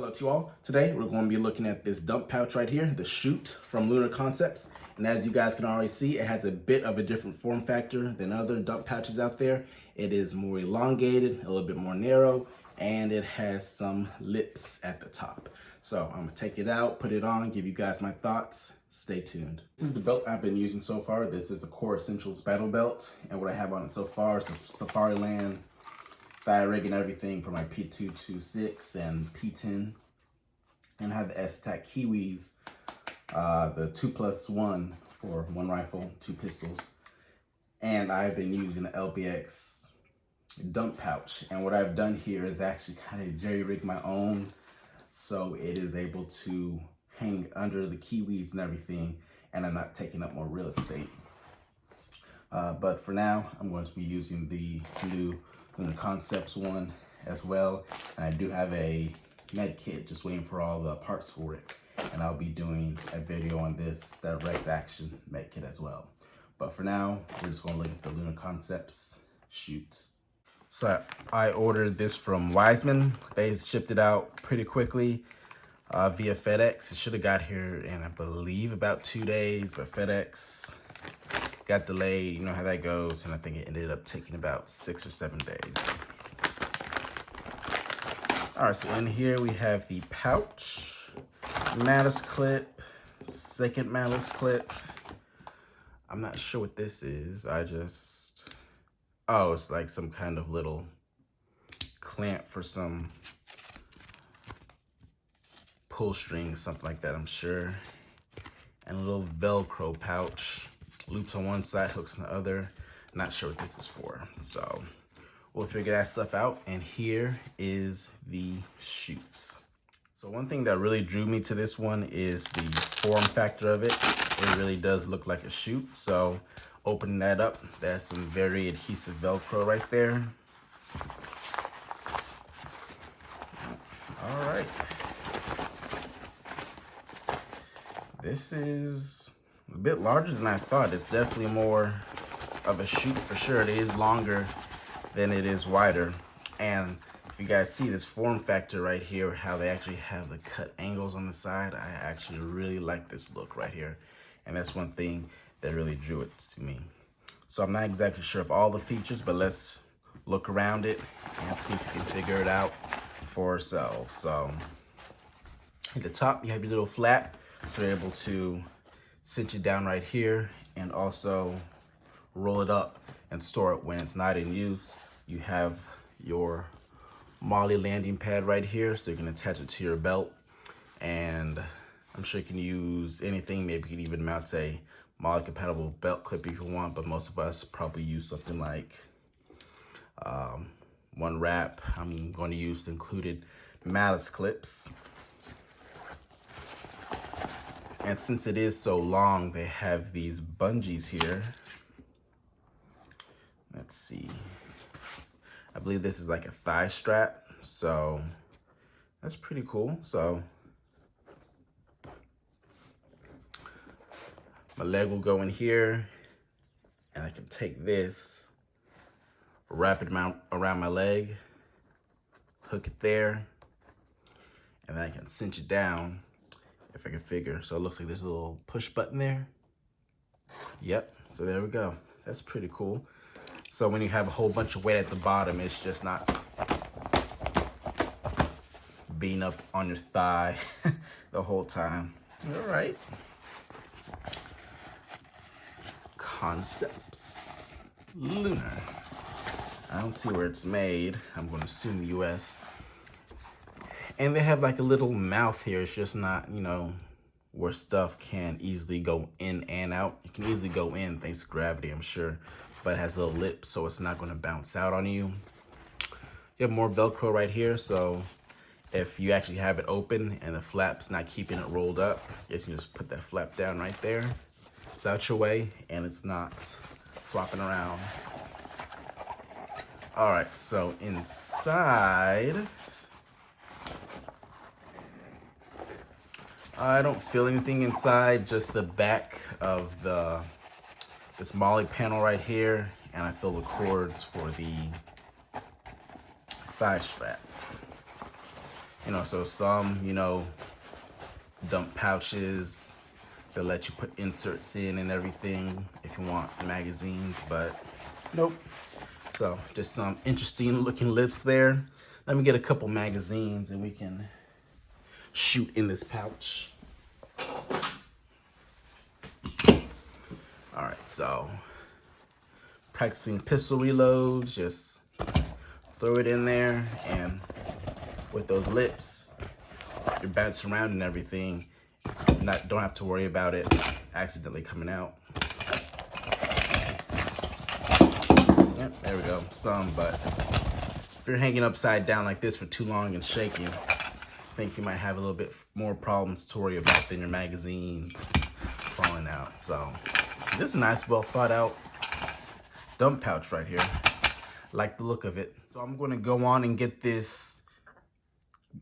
Hello to you all. Today we're going to be looking at this dump pouch right here, the Chute from Lunar Concepts. And as you guys can already see, it has a bit of a different form factor than other dump pouches out there. It is more elongated, a little bit more narrow, and it has some lips at the top. So I'm gonna take it out, put it on, give you guys my thoughts. Stay tuned. This is the belt I've been using so far. This is the Core Essentials battle belt. And what I have on it so far is a Safariland thigh rig and everything for my P226 and P10. And I have the S-Tac Kiwis, the 2+1 for one rifle, two pistols. And I've been using the LBX dump pouch. And what I've done here is actually kind of jerry-rig my own so it is able to hang under the Kiwis and everything, and I'm not taking up more real estate. But for now, I'm going to be using the new Lunar Concepts one as well. And I do have a med kit just waiting for all the parts for it. And I'll be doing a video on this direct action med kit as well. But for now, we're just gonna look at the Lunar Concepts Chute. So I ordered this from Wiseman. They shipped it out pretty quickly via FedEx. It should have got here in, I believe, about 2 days, but FedEx got delayed. You know how that goes, and I think it ended up taking about 6 or 7 days. All right, so in here we have the pouch, malice clip, second malice clip. I'm not sure what this is. Oh, it's like some kind of little clamp for some pull string, something like that, I'm sure. And a little Velcro pouch. Loops on one side, hooks on the other. Not sure what this is for. So we'll figure that stuff out. And here is the Chute. So one thing that really drew me to this one is the form factor of it. It really does look like a Chute. So opening that up, that's some very adhesive Velcro right there. All right. This is a bit larger than I thought. It's definitely more of a Chute for sure. It is longer than it is wider. And if you guys see this form factor right here, how they actually have the cut angles on the side, I actually really like this look right here. And that's one thing that really drew it to me. So I'm not exactly sure of all the features, but let's look around it and see if we can figure it out for ourselves. So at the top, you have your little flap. So you're able to cinch it down right here and also roll it up and store it when it's not in use. You have your MOLLE landing pad right here, so you can attach it to your belt. And I'm sure you can use anything. Maybe you can even mount a MOLLE compatible belt clip if you want, but most of us probably use something like one wrap. I'm going to use the included malice clips. And since it is so long, they have these bungees here. Let's see. I believe this is like a thigh strap, so that's pretty cool. So my leg will go in here, and I can take this, wrap it around my leg, hook it there, and then I can cinch it down if I can figure. So it looks like there's a little push button there. Yep, so there we go. That's pretty cool. So when you have a whole bunch of weight at the bottom, it's just not being up on your thigh the whole time. All right. Concepts Lunar. I don't see where it's made. I'm going to assume the US. And they have like a little mouth here. It's just not, you know, where stuff can easily go in and out. It can easily go in thanks to gravity, I'm sure. But it has little lips, so it's not going to bounce out on you. You have more Velcro right here, so if you actually have it open and the flap's not keeping it rolled up, you can just put that flap down right there. It's out your way, and it's not flopping around. All right, so inside, I don't feel anything inside, just the back of this MOLLE panel right here, and I feel the cords for the thigh strap. You know, so some, you know, dump pouches, they'll let you put inserts in and everything if you want magazines, but nope. So just some interesting looking lips there. Let me get a couple magazines and we can shoot in this pouch. All right, so practicing pistol reloads, just throw it in there, and with those lips, you're bouncing around and everything. Don't have to worry about it accidentally coming out. Yep, there we go, some, but if you're hanging upside down like this for too long and shaking, I think you might have a little bit more problems to worry about than your magazines falling out. So this is a nice, well thought out dump pouch right here. Like the look of it. So I'm going to go on and get this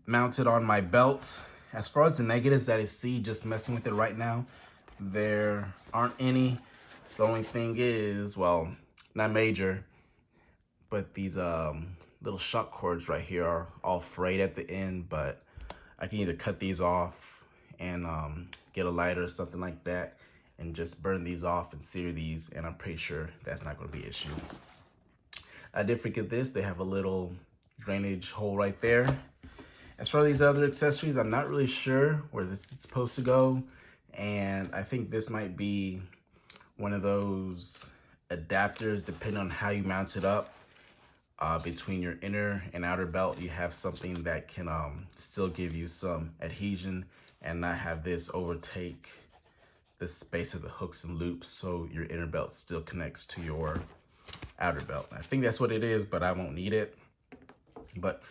mounted on my belt. As far as the negatives that I see just messing with it right now, there aren't any. The only thing is, well, not major, but these little shock cords right here are all frayed at the end, but I can either cut these off and get a lighter or something like that and just burn these off and sear these, and I'm pretty sure that's not going to be an issue. I did forget this. They have a little drainage hole right there. As for these other accessories, I'm not really sure where this is supposed to go, and I think this might be one of those adapters depending on how you mount it up. Between your inner and outer belt, you have something that can still give you some adhesion and not have this overtake the space of the hooks and loops, so your inner belt still connects to your outer belt. I think that's what it is, but I won't need it. But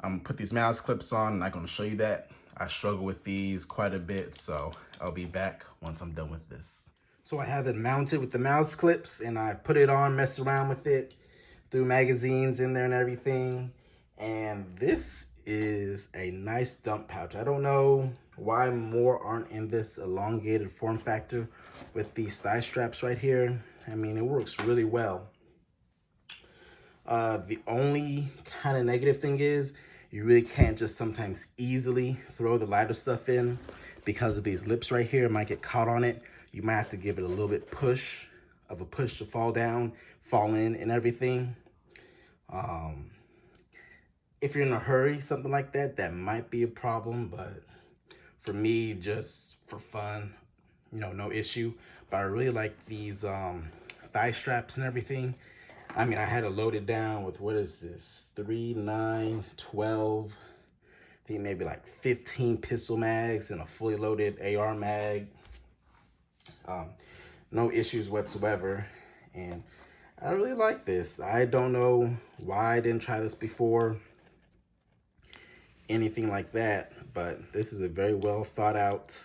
I'm gonna put these mouse clips on, and I'm gonna show you that. I struggle with these quite a bit, so I'll be back once I'm done with this. So I have it mounted with the mouse clips, and I put it on, messed around with it, threw magazines in there and everything. And this is a nice dump pouch. I don't know why more aren't in this elongated form factor with these thigh straps right here. I mean, it works really well. The only kind of negative thing is you really can't just sometimes easily throw the lighter stuff in because of these lips right here. It might get caught on it. You might have to give it a little bit push to fall down, fall in and everything. If you're in a hurry, something like that, that might be a problem, but for me, just for fun, you know, no issue. But I really like these thigh straps and everything. I mean, I had it loaded down with, what is this, 3, 9, 12, I think maybe like 15 pistol mags and a fully loaded AR mag. No issues whatsoever, and I really like this. I don't know why I didn't try this before, anything like that, but this is a very well thought out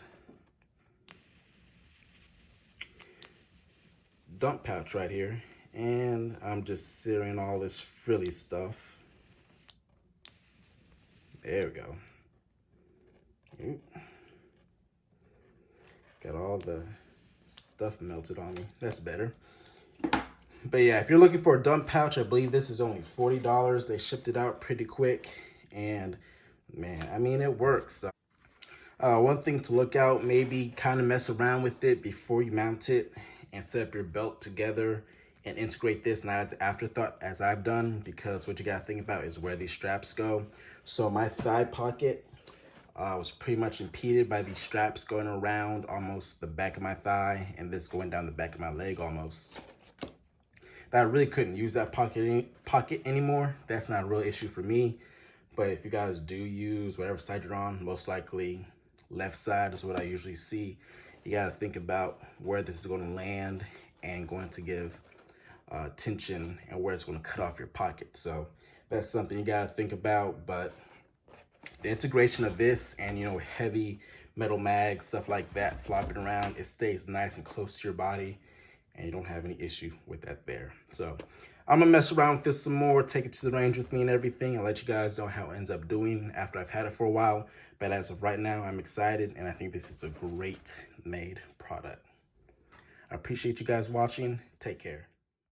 dump pouch right here. And I'm just searing all this frilly stuff. There we go. Oop. Got all the stuff melted on me. That's better. But yeah, if you're looking for a dump pouch, I believe this is only $40. They shipped it out pretty quick, and man, I mean, it works. One thing to look out, maybe kind of mess around with it before you mount it and set up your belt together and integrate this, not as an afterthought as I've done, because what you gotta think about is where these straps go. So my thigh pocket was pretty much impeded by these straps going around almost the back of my thigh, and this going down the back of my leg almost. That I really couldn't use that pocket anymore. That's not a real issue for me. But if you guys do use whatever side you're on, most likely left side is what I usually see. You got to think about where this is going to land and going to give tension, and where it's going to cut off your pocket. So that's something you got to think about. But the integration of this and, you know, heavy metal mags, stuff like that, flopping around, it stays nice and close to your body, and you don't have any issue with that there. So I'm gonna mess around with this some more, take it to the range with me and everything. I'll let you guys know how it ends up doing after I've had it for a while. But as of right now, I'm excited, and I think this is a great made product. I appreciate you guys watching. Take care.